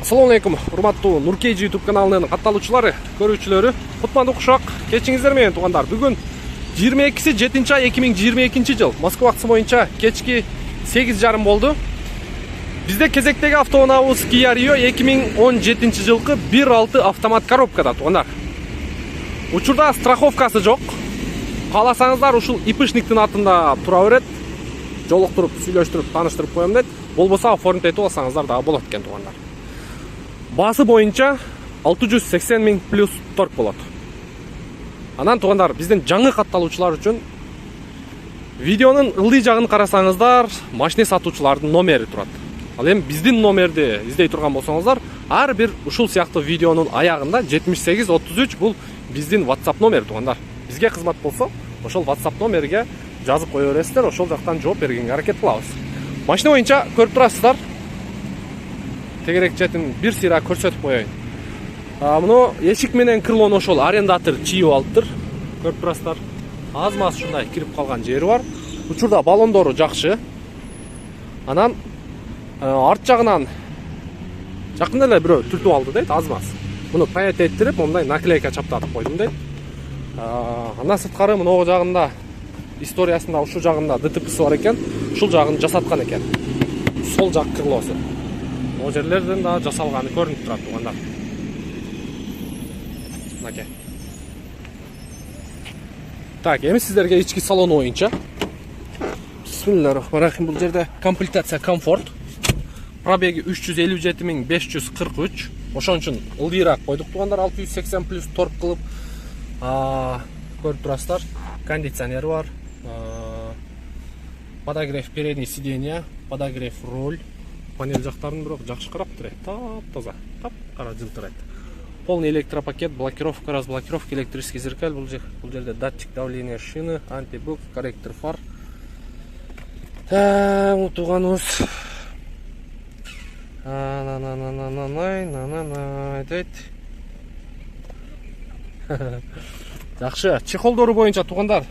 Assalamu алейкум, урматтуу Нуркейджи YouTube каналынын катталуучулары, көрүүчүлөрү. Кутмандуу кушак, кечиңиздер менен туугандар. Бүгүн 22-7 ай 2022 жыл Москва убактысы боюнча кечки 8:30 болду. Бизде кезектеги автоунаабыз Kia Rio 2017 жылкы 1.6 автомат коробкада туугандар. Учурда страховкасы жок. Кааласаңыздар ушул ИПшниктин атында тура берет. Жолуктуруп, сүйлөштүрүп, тааныштырып коем дейт. Болбосо оформить этип алсаңыздар дагы болот экен туугандар. Басы боюнча 680 000 плюс торг болот. Анан туугандар, биздин жаңы катталуучулар үчүн видеонун ылдый жагын карасаңыздар, машина сатуучулардын номери турат. Ал эми биздин номерди издей турган болсоңуздар, ар бир ушул сыяктуу видеонун аягында 7833 бул биздин WhatsApp номер туугандар. Бизге кызмат болсо, ошол WhatsApp номерге жазып кое бересиздер, ошол жактан жооп бергенге аракет кылабыз. Машина боюнча көрүп турасыздар. Тегерек жетин бир сыйра көрсөтүп коеюн. Муну эшик менен крылону ошол арендатор чийип алыптыр. Көрүп турасыздар. Аз маз ушундай кирип калган жери бар. Учурда баллондору жакшы. Анан арт жагынан жакында эле бирөө түртүп алды дейт, аз маз. Муну паят эттирип, мондай наклейка чаптатып койдум дейт. Андан сырткары муну жагында историясында ушул жагында ДТП'си бар экен. Ушул жагын жасаткан экен. Сол жак крылосу. О жерлерден да жасалганы көрүнүп турат туугандар. Мынакей. Так, эми сиздерге ички салон боюнча. Бисмиллахиррахманиррахим. Бул жерде комплектация комфорт. Пробеги 357 543. Ошон үчүн ылдыйраак койдук туугандар, 680 плюс торг кылып. Көрүп турасыздар. Кондиционер бар. Подогрев передний сиденья, подогрев руль. Панель жактарын бирок жакшы карап турат. Тап-таза, тап-кара жылтырайт. Полный электропакет, блокировка, разблокировка, электрический зеркаль. Бул жерде датчик давления шины, антибук, корректор фар. Тууганыбыз. Дейт. Жакшы, чехолдору боюнча туугандар,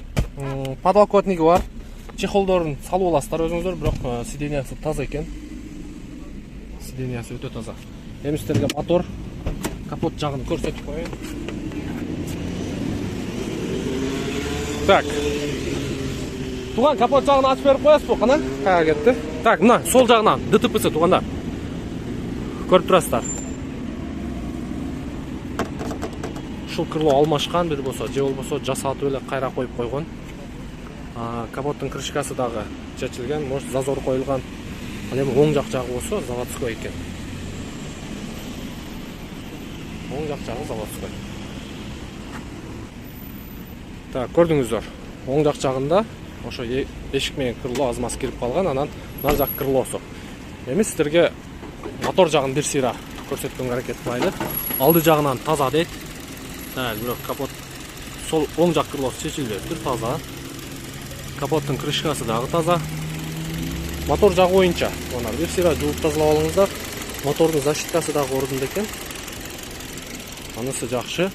подлокотниги бар. Чехолдорун салып аласыздар өзүңүздөр, бирок сиденьясы таза экен. Сиденьясы өтө таза. Эми сиздерге мотор, капот жагын көрсөтүп коеюн. Так. Туган капот жагын ачып берип коесузбу, кана? Каяга кетти? Так, мына сол жагынан ДТП'си туугандар. Көрүп турасыздар. Ушул крыло алмашкан, бир болсо, же болбосо жасатып эле кайра коюп койгон. Капоттун крышкасы дагы чечилген, может зазор коюлган. Ал эми оң жак жагы болсо заводской экен. Оң жак жагы заводской. Так, көрдүңүздөр. Оң жак жагында ошо эшик менен крыло аз маз кирип калган, анан нар жак крылосу. Эми сиздерге мотор жагын бир сыйра көрсөткөнгө аракет кылайлы. Алды жагынан таза дейт. Бирок капот сол оң жак крылосу чечилбептир, таза. Капоттун крышкасы дагы таза. Мотор жагы боюнча, онар бир сыйра жууп тазалап алыңыздар. Мотордун защиткасы дагы ордунда экен. Анысы жакшы.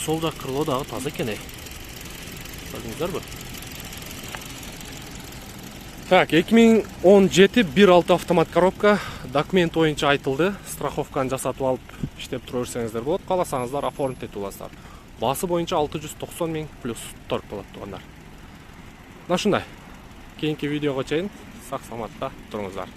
Сол жак крыло дагы таза экен. Көрдүңүздөрбү? Так, 2017 1.6 автомат коробка. Документ боюнча айтылды. Страховканы жасатып алып иштеп тура берсеңиздер болот. Кааласаңыздар оформить этип аласыздар. Басы боюнча 690 000 плюс торг болот туугандар. Ушундай. Кийинки видеого чейин сак саламатта туруңуздар.